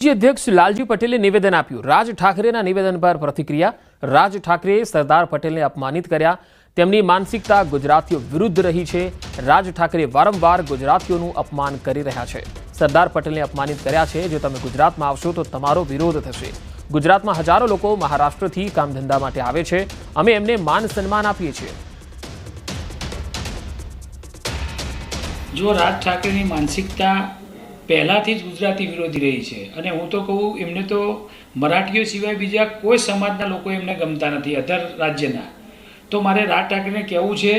અધ્યક્ષ લાલજી પટેલે નિવેદન આપ્યું। રાજ ઠાકરેના નિવેદન પર પ્રતિક્રિયા। રાજ ઠાકરેએ સરદાર પટેલને અપમાનિત કર્યા। તેમની માનસિકતા ગુજરાતીઓ વિરુદ્ધ રહી છે। રાજ ઠાકરે વારંવાર ગુજરાતીઓનું અપમાન કરી રહ્યા છે। સરદાર પટેલને અપમાનિત કર્યા છે। જો તમે ગુજરાતમાં આવશો તો તમારો વિરોધ થશે। ગુજરાતમાં હજારો લોકો મહારાષ્ટ્રથી કામ ધંધા માટે આવે છે। અમે એમને માન સન્માન આપીએ છીએ। જો રાજ ઠાકરેની માનસિકતા પહેલાથી જ ગુજરાતી વિરોધી રહી છે અને હું તો કહું એમને તો મરાઠીઓ સિવાય બીજા કોઈ સમાજના લોકો એમને ગમતા નથી અધર રાજ્યના। તો મારે રાજ ઠાકરેને કહેવું છે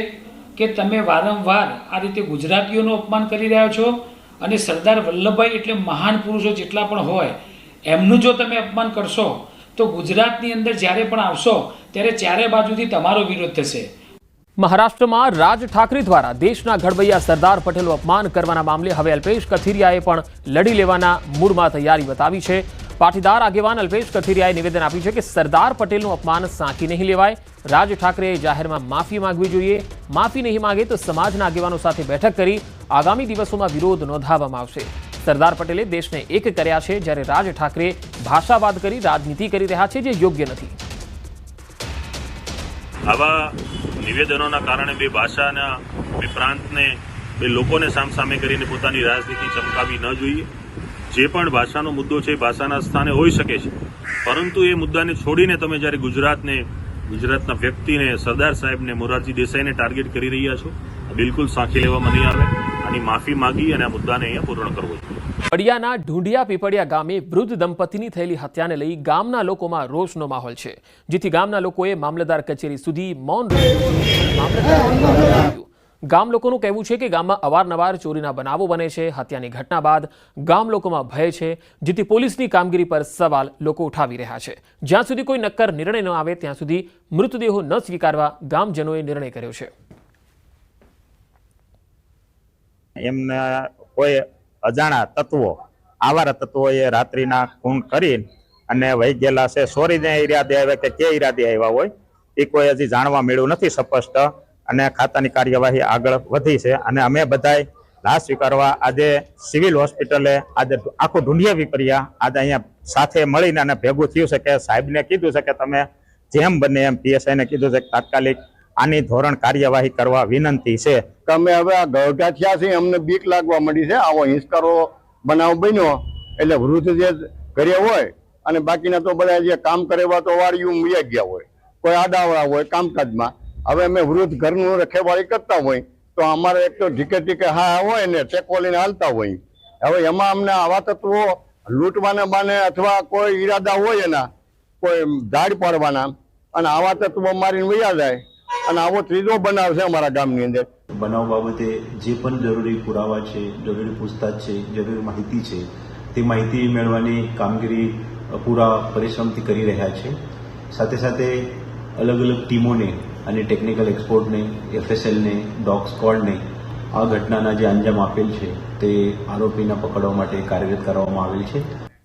કે તમે વારંવાર આ રીતે ગુજરાતીઓનું અપમાન કરી રહ્યા છો અને સરદાર વલ્લભભાઈ એટલે મહાન પુરુષો જેટલા પણ હોય એમનું જો તમે અપમાન કરશો તો ગુજરાતની અંદર જ્યારે પણ આવશો ત્યારે ચારે બાજુથી તમારો વિરોધ થશે। મહારાષ્ટ્રમાં રાજ ઠાકરે દ્વારા દેશના ઘડવૈયા સરદાર પટેલનું અપમાન કરવાના મામલે હવે અલ્પેશ કથિરિયાએ પણ લડી લેવાના મૂડમાં તૈયારી બતાવી છે। પાટીદાર આગેવાન અલ્પેશ કથિરિયાએ નિવેદન આપ્યું છે કે સરદાર પટેલનું અપમાન સાંકી નહીં લેવાય। રાજ ઠાકરેએ જાહેરમાં માફી માંગવી જોઈએ। માફી નહીં માંગે તો સમાજના આગેવાનો સાથે બેઠક કરી આગામી દિવસોમાં વિરોધ નોંધાવવામાં આવશે। સરદાર પટેલે દેશને એક કર્યા છે, જ્યારે રાજ ઠાકરે ભાષાવાદ કરી રાજનીતિ કરી રહ્યા છે, જે યોગ્ય નથી। આવા નિવેદનોના કારણે બે ભાષાના બે પ્રાંતને બે લોકોને સામસામે કરીને પોતાની રાજનીતિ ચમકાવી ન જોઈએ। જે પણ ભાષાનો મુદ્દો છે ભાષાના સ્થાને હોઈ શકે છે, પરંતુ એ મુદ્દાને છોડીને તમે જ્યારે ગુજરાતના વ્યક્તિને સરદાર સાહેબને મોરારજી દેસાઈને ટાર્ગેટ કરી રહ્યા છો, બિલકુલ સાંખી લેવામાં નહીં આવે। આની માફી માંગી અને આ મુદ્દાને અહીંયા પૂર્ણ કરવો જોઈએ। પડિયાના ઢૂંઢિયા પીપળિયા ગામે વૃદ્ધ દંપતીની થયેલી હત્યાને લઈ ગામના લોકોમાં રોષનો માહોલ છે, જેથી ગામના લોકોએ મામલતદાર કચેરી સુધી મૌન રાખ્યું। ગામ લોકોનું કહેવું છે કે ગામમાં અવારનવાર ચોરીના બનાવો બને છે। હત્યાની ઘટના બાદ ગામ લોકોમાં ભય છે, જેથી પોલીસની કામગીરી પર સવાલ લોકો ઉઠાવી રહ્યા છે। જ્યાં સુધી કોઈ નક્કર નિર્ણય ન આવે ત્યાં સુધી મૃતદેહો ન સ્વીકારવા ગામજનોએ નિર્ણય કર્યો છે। એમને કોઈ અજાણા તત્વો આવારા તત્વોએ રાત્રિના ખૂન કરી અને વહી ગયેલા છે। ચોરીને ઈરાદે આવ્યા કે કે ઈરાદે આવ્યા હોય એ કોઈ હજી જાણવા મળ્યું નથી સ્પષ્ટ, અને ખાતાની કાર્યવાહી આગળ વધી છે। અને અમે બધાય લાશ સ્વીકારવા આજે સિવિલ હોસ્પિટલે આજે આખું ઢૂંઢિયા પીપળિયા આજે અહીંયા સાથે મળીને અને ભેગું થયું છે કે સાહેબને કીધું છે કે તમે જેમ બને એમ પીએસઆઈને કીધું છે કે તાત્કાલિક આની ધોરણ કાર્યવાહી કરવા વિનંતી છે। અમે હવે આ ગઢા થયા છે, અમને બીક લાગવા માંડી છે। આવો હિંસકારો બનાવ બન્યો એટલે વૃદ્ધ જે ઘરે હોય અને બાકીના તો બધા જે કામ કરેવા તો વાળીયું મૂઈ ગયા હોય, કોઈ આડાવડા હોય કામકાજમાં। હવે અમે વૃદ્ધ ઘરનું રખેવાળી કરતા હોય તો અમારે એક તો ઢીકે હા હોય ને ટેકો લઈને હાલતા હોય। હવે એમાં અમને આવા તત્વો લૂંટવાને બાને અથવા કોઈ ઈરાદા હોય એના કોઈ ધાડ પાડવાના અને આવા તત્વો મારીને વયા જાય અને આવો ત્રીજો બનાવ છે અમારા ગામની અંદર। બનાવ બાબતે જે પણ જરૂરી પુરાવા છે, જરૂરી પૂછતાછ છે, જરૂરી માહિતી છે, તે માહિતી મેળવવાની કામગીરી પૂરા પરિશ્રમથી કરી રહ્યા છે। સાથે સાથે અલગ અલગ ટીમોને અને ટેકનિકલ એક્સપર્ટને, એફએસએલને, ડોગ સ્ક્વોડને આ ઘટનાના જે અંજામ આપેલ છે તે આરોપીને પકડવા માટે કાર્યરત કરવામાં આવેલ છે।